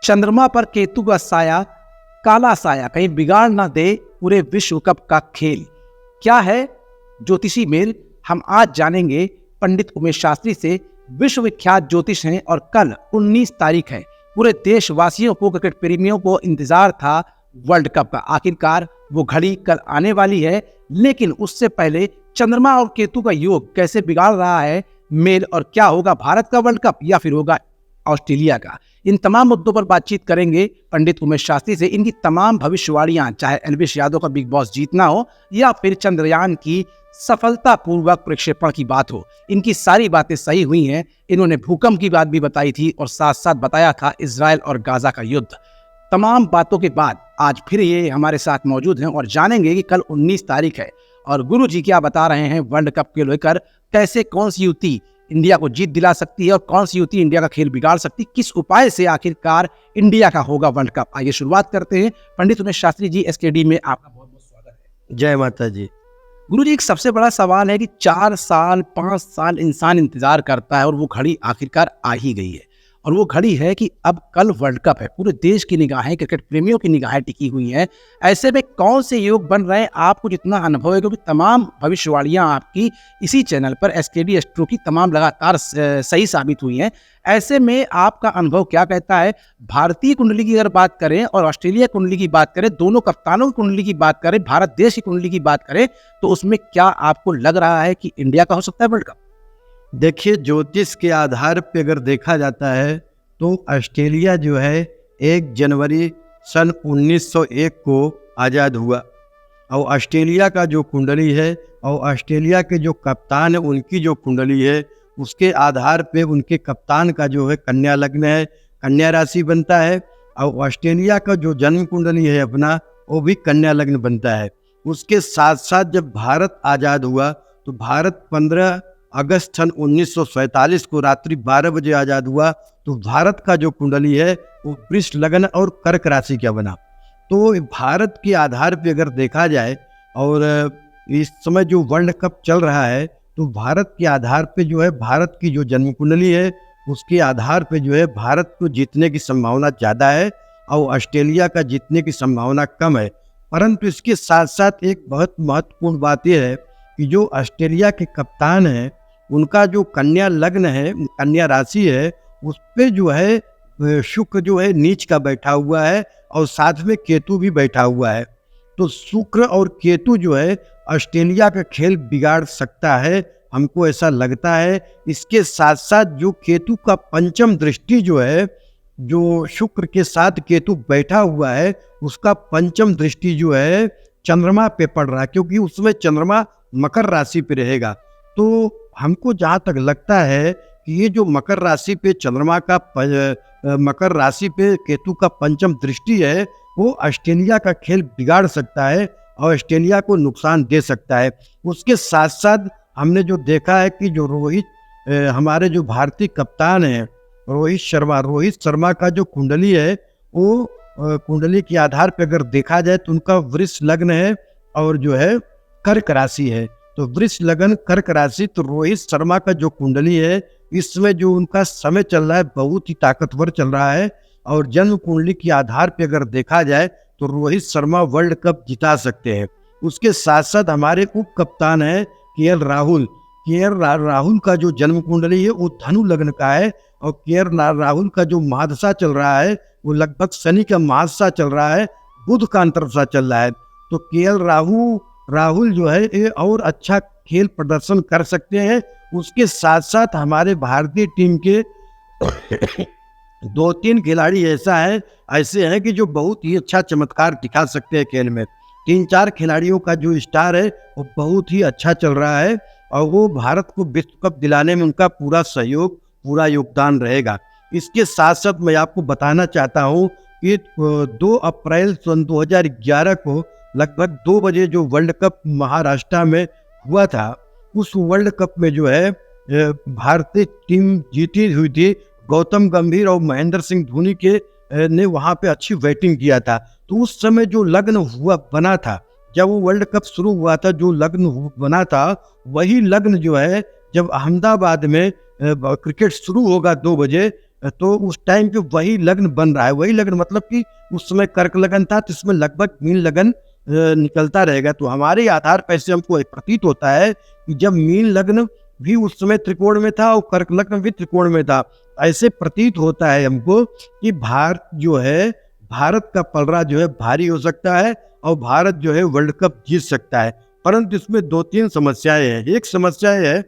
चंद्रमा पर केतु का साया, काला साया कहीं बिगाड़ ना दे पूरे विश्व कप का खेल। क्या है ज्योतिषी मेल, हम आज जानेंगे पंडित उमेश शास्त्री से। विश्वविख्यात ज्योतिष हैं और कल 19 तारीख है। पूरे देशवासियों को, क्रिकेट प्रेमियों को इंतजार था वर्ल्ड कप का। आखिरकार वो घड़ी कल आने वाली है, लेकिन उससे पहले चंद्रमा और केतु का योग कैसे बिगाड़ रहा है मेल, और क्या होगा भारत का वर्ल्ड कप या फिर होगा ऑस्ट्रेलिया का। इन तमाम मुद्दों पर बातचीत करेंगे पंडित उमेश शास्त्री से। इनकी तमाम भविष्यवाणियां, चाहे एलविश यादव का बिग बॉस जीतना हो या फिर चंद्रयान की सफलतापूर्वक प्रक्षेपण की बात हो, इनकी सारी बातें सही हुई हैं। इन्होंने भूकंप की बात भी बताई थी और साथ साथ बताया था इजराइल और गाजा का युद्ध। तमाम बातों के बाद आज फिर ये हमारे साथ मौजूद हैं और जानेंगे कि कल 19 तारीख है और गुरु जी क्या बता रहे हैं वर्ल्ड कप के लेकर। कैसे कौन सी युति इंडिया को जीत दिला सकती है और कौन सी युति इंडिया का खेल बिगाड़ सकती, किस उपाय से आखिरकार इंडिया का होगा वर्ल्ड कप। आइए शुरुआत करते हैं। पंडित उमेश शास्त्री जी, एसकेडी में आपका बहुत बहुत स्वागत है। जय माता जी। गुरु जी, एक सबसे बड़ा सवाल है कि 4 साल 5 साल इंसान इंतजार करता है और वो घड़ी आखिरकार आ ही गई है। और वो घड़ी है कि अब कल वर्ल्ड कप है। पूरे देश की निगाहें, क्रिकेट प्रेमियों की निगाहें टिकी हुई हैं। ऐसे में कौन से योग बन रहे हैं, आपको जितना अनुभव है, क्योंकि तमाम भविष्यवाणियां आपकी इसी चैनल पर एसकेडी एस्ट्रो की तमाम लगातार सही साबित हुई हैं। ऐसे में आपका अनुभव क्या कहता है? भारतीय कुंडली की अगर बात करें और ऑस्ट्रेलिया कुंडली की बात करें, दोनों कप्तानों की कुंडली की बात करें, भारत देश की कुंडली की बात करें, तो उसमें क्या आपको लग रहा है कि इंडिया का हो सकता है वर्ल्ड कप? देखिए, ज्योतिष के आधार पे अगर देखा जाता है तो ऑस्ट्रेलिया जो है 1 जनवरी सन 1901 को आज़ाद हुआ। और ऑस्ट्रेलिया का जो कुंडली है और ऑस्ट्रेलिया के जो कप्तान है उनकी जो कुंडली है, उसके आधार पे उनके कप्तान का जो है कन्या लग्न है, कन्या राशि बनता है। और ऑस्ट्रेलिया का जो जन्म कुंडली है अपना, वो भी कन्या लग्न बनता है। उसके साथ साथ जब भारत आज़ाद हुआ तो भारत 15 अगस्त सन 1947 को रात्रि 12 बजे आज़ाद हुआ। तो भारत का जो कुंडली है वो वृष लग्न और कर्क राशि का बना। तो भारत के आधार पे अगर देखा जाए और इस समय जो वर्ल्ड कप चल रहा है, तो भारत के आधार पे जो है, भारत की जो जन्म कुंडली है उसके आधार पे जो है भारत को जीतने की संभावना ज़्यादा है और ऑस्ट्रेलिया का जीतने की संभावना कम है। परंतु इसके साथ साथ एक बहुत महत्वपूर्ण बात यह है कि जो ऑस्ट्रेलिया के कप्तान हैं उनका जो कन्या लग्न है, कन्या राशि है, उस पे जो है शुक्र जो है नीच का बैठा हुआ है और साथ में केतु भी बैठा हुआ है। तो शुक्र और केतु जो है ऑस्ट्रेलिया का खेल बिगाड़ सकता है, हमको ऐसा लगता है। इसके साथ साथ जो केतु का पंचम दृष्टि जो है, जो शुक्र के साथ केतु बैठा हुआ है, उसका पंचम दृष्टि जो है चंद्रमा पे पड़ रहा है, क्योंकि उसमें चंद्रमा मकर राशि पे रहेगा। तो हमको जहाँ तक लगता है कि ये जो मकर राशि पे चंद्रमा का मकर राशि पे केतु का पंचम दृष्टि है, वो ऑस्ट्रेलिया का खेल बिगाड़ सकता है और ऑस्ट्रेलिया को नुकसान दे सकता है। उसके साथ साथ हमने जो देखा है कि जो हमारे जो भारतीय कप्तान हैं रोहित शर्मा का जो कुंडली है, वो कुंडली के आधार पर अगर देखा जाए तो उनका वृष लग्न है और जो है कर्क राशि है। तो वृष लग्न कर्क राशि, तो रोहित शर्मा का जो कुंडली है इसमें जो उनका समय चल रहा है बहुत ही ताकतवर चल रहा है। और जन्म कुंडली के आधार पे अगर देखा जाए तो रोहित शर्मा वर्ल्ड कप जिता सकते हैं। उसके साथ साथ हमारे उप कप्तान है केएल राहुल का जो जन्म कुंडली है वो धनु लग्न का है। और केएल राहुल का जो महादशा चल रहा है वो लगभग शनि का महादशा चल रहा है, बुध का अंतर्दशा चल रहा है। तो केएल राहुल जो है ये और अच्छा खेल प्रदर्शन कर सकते हैं। उसके साथ साथ हमारे भारतीय टीम के 2-3 खिलाड़ी ऐसे हैं कि जो बहुत ही अच्छा चमत्कार दिखा सकते हैं खेल में। 3-4 खिलाड़ियों का जो स्टार है वो बहुत ही अच्छा चल रहा है और वो भारत को विश्व कप दिलाने में उनका पूरा सहयोग, पूरा योगदान रहेगा। इसके साथ साथ मैं आपको बताना चाहता हूँ कि 2 अप्रैल सन 2011 को लगभग 2 बजे जो वर्ल्ड कप महाराष्ट्र में हुआ था, उस वर्ल्ड कप में जो है भारतीय टीम जीती हुई थी। गौतम गंभीर और महेंद्र सिंह धोनी के ने वहाँ पे अच्छी बैटिंग किया था। तो उस समय जो लग्न बना था, जब वो वर्ल्ड कप शुरू हुआ था, जो लग्न बना था वही लग्न जो है जब अहमदाबाद में क्रिकेट शुरू होगा 2 बजे, तो उस टाइम पे वही लग्न बन रहा है। वही लग्न मतलब कि उस समय कर्क लगन था, तो इसमें लगभग मीन लगन निकलता रहेगा। तो हमारे आधार पर ऐसे हमको प्रतीत होता है कि जब मीन लग्न भी उस समय त्रिकोण में था और कर्क लग्न भी त्रिकोण में था, ऐसे प्रतीत होता है हमको कि भारत जो है, भारत का पलड़ा जो है भारी हो सकता है और भारत जो है वर्ल्ड कप जीत सकता है। परंतु इसमें 2-3 समस्याएं हैं। एक समस्या है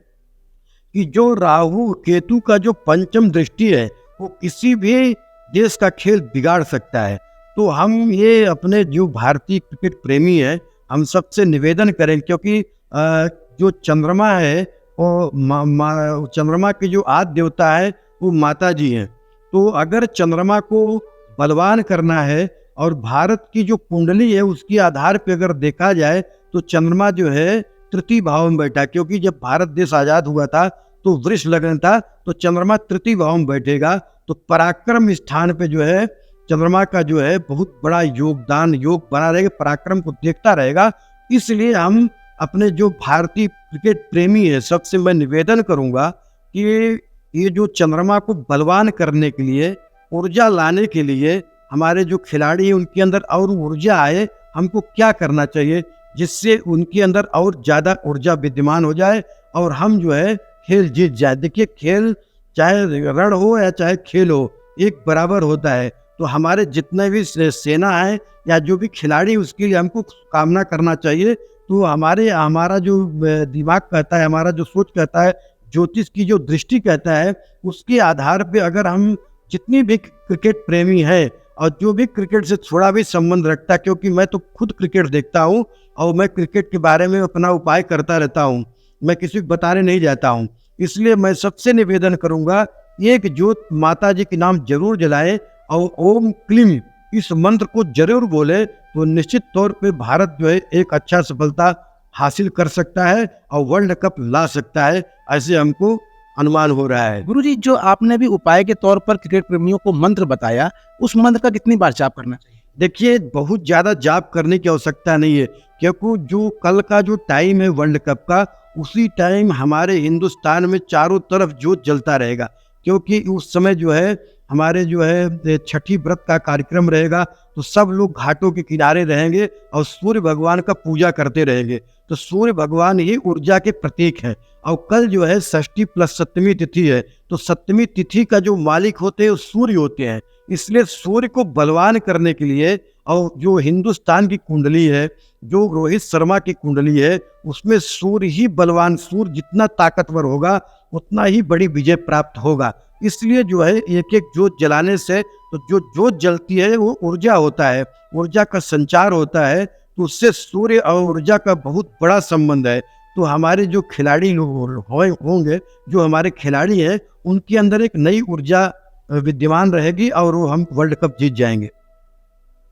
कि जो राहु केतु का जो पंचम दृष्टि है वो किसी भी देश का खेल बिगाड़ सकता है। तो हम ये अपने जो भारतीय क्रिकेट प्रेमी है, हम सबसे निवेदन करें, क्योंकि जो चंद्रमा है वो चंद्रमा के जो आद्य देवता है वो माता जी हैं। तो अगर चंद्रमा को बलवान करना है और भारत की जो कुंडली है उसके आधार पर अगर देखा जाए तो चंद्रमा जो है तृतीय भाव में बैठा, क्योंकि जब भारत देश आजाद हुआ था तो वृष लग्न था, तो चंद्रमा तृतीय भाव में बैठेगा। तो पराक्रम स्थान पे जो है चंद्रमा का जो है बहुत बड़ा योगदान, योग बना रहेगा, पराक्रम को देखता रहेगा। इसलिए हम अपने जो भारतीय क्रिकेट प्रेमी है सबसे मैं निवेदन करूंगा कि ये जो चंद्रमा को बलवान करने के लिए, ऊर्जा लाने के लिए हमारे जो खिलाड़ी हैं उनके अंदर और ऊर्जा आए। हमको क्या करना चाहिए जिससे उनके अंदर और ज़्यादा ऊर्जा विद्यमान हो जाए और हम जो है खेल जीत जाए। देखिए, खेल चाहे रण हो या चाहे खेल हो, एक बराबर होता है। तो हमारे जितने भी सेना है या जो भी खिलाड़ी, उसके लिए हमको कामना करना चाहिए। तो हमारा जो दिमाग कहता है, हमारा जो सोच कहता है, ज्योतिष की जो दृष्टि कहता है, उसके आधार पे अगर हम जितनी भी क्रिकेट प्रेमी है और जो भी क्रिकेट से थोड़ा भी संबंध रखता है, क्योंकि मैं तो खुद क्रिकेट देखता हूँ और मैं क्रिकेट के बारे में अपना उपाय करता रहता हूँ, मैं किसी को बताने नहीं जाता हूँ। इसलिए मैं सबसे निवेदन करूँगा, एक ज्योत माता जी के नाम जरूर जलाएं और ओम क्लीम इस मंत्र को जरूर बोले, तो निश्चित तौर पे भारत जो है एक अच्छा सफलता हासिल कर सकता है और वर्ल्ड कप ला सकता है, ऐसे हमको अनुमान हो रहा है। गुरुजी, जो आपने भी उपाय के तौर पर क्रिकेट प्रेमियों को मंत्र बताया, उस मंत्र का कितनी बार जाप करना चाहिए? देखिए, बहुत ज़्यादा जाप करने की आवश्यकता नहीं है, क्योंकि जो कल का जो टाइम है वर्ल्ड कप का, उसी टाइम हमारे हिंदुस्तान में चारों तरफ जोत जलता रहेगा। क्योंकि उस समय जो है हमारे जो है छठी व्रत का कार्यक्रम रहेगा, तो सब लोग घाटों के किनारे रहेंगे और सूर्य भगवान का पूजा करते रहेंगे। तो सूर्य भगवान ही ऊर्जा के प्रतीक है। और कल जो है षष्ठी प्लस सप्तमी तिथि है, तो सप्तमी तिथि का जो मालिक होते हैं वो सूर्य होते हैं। इसलिए सूर्य को बलवान करने के लिए, और जो हिंदुस्तान की कुंडली है, जो रोहित शर्मा की कुंडली है, उसमें सूर्य ही बलवान, सूर्य जितना ताकतवर होगा उतना ही बड़ी विजय प्राप्त होगा। इसलिए जो है एक एक जोत जलाने से, तो जो जोत जलती है वो ऊर्जा होता है, ऊर्जा का संचार होता है, तो उससे सूर्य और ऊर्जा का बहुत बड़ा संबंध है। तो हमारे जो खिलाड़ी लोग होंगे, जो हमारे खिलाड़ी हैं, उनके अंदर एक नई ऊर्जा विद्यमान रहेगी और वो हम वर्ल्ड कप जीत जाएंगे।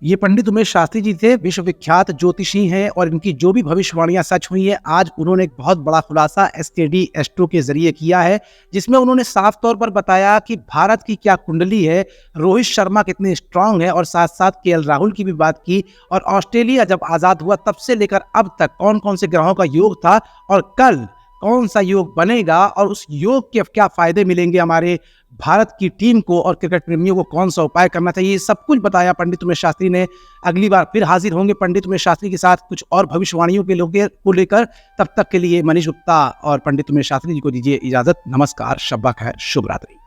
ये पंडित उमेश शास्त्री जी थे, विश्वविख्यात ज्योतिषी हैं और इनकी जो भी भविष्यवाणियां सच हुई है, आज उन्होंने एक बहुत बड़ा खुलासा एसकेडी एस्ट्रो के जरिए किया है, जिसमें उन्होंने साफ तौर पर बताया कि भारत की क्या कुंडली है, रोहित शर्मा कितने स्ट्रांग है, और साथ साथ केएल राहुल की भी बात की, और ऑस्ट्रेलिया जब आज़ाद हुआ तब से लेकर अब तक कौन कौन से ग्रहों का योग था और कल कौन सा योग बनेगा और उस योग के क्या फायदे मिलेंगे हमारे भारत की टीम को और क्रिकेट प्रेमियों को, कौन सा उपाय करना चाहिए, सब कुछ बताया पंडित उमेश शास्त्री ने। अगली बार फिर हाजिर होंगे पंडित उमेश शास्त्री के साथ कुछ और भविष्यवाणियों के को लेकर। तब तक के लिए मनीष गुप्ता और पंडित उमेश शास्त्री जी को दीजिए इजाजत। नमस्कार, शब्बा खैर, शुभ रात्रि।